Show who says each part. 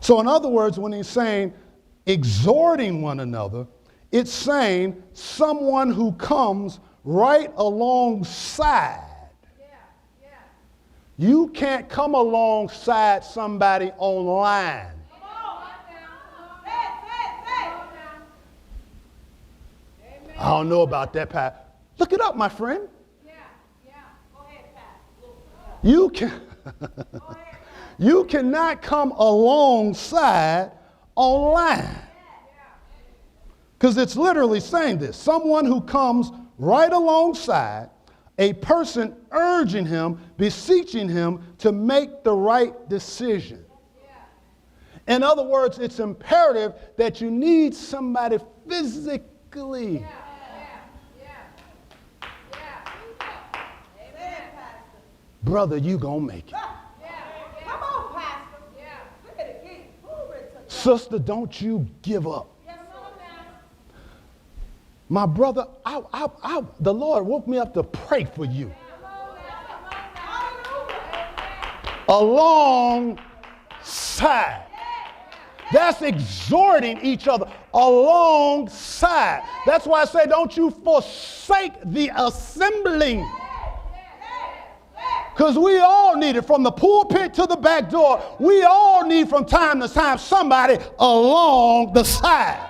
Speaker 1: So in other words, when he's saying exhorting one another, it's saying someone who comes right alongside. You can't come alongside somebody online. I don't know about that, Pat. Look it up, my friend.
Speaker 2: Go ahead, Pat.
Speaker 1: You cannot come alongside online. Because it's literally saying this. Someone who comes right alongside a person urging him, beseeching him to make the right decision. In other words, it's imperative that you need somebody physically. Brother, you gonna make it.
Speaker 2: Come on, Pastor. Look at it again.
Speaker 1: Sister, don't you give up. My brother, the Lord woke me up to pray for you. Alongside. That's exhorting each other alongside. That's why I say, don't you forsake the assembling. Because we all need it, from the pulpit to the back door. We all need from time to time somebody along the side.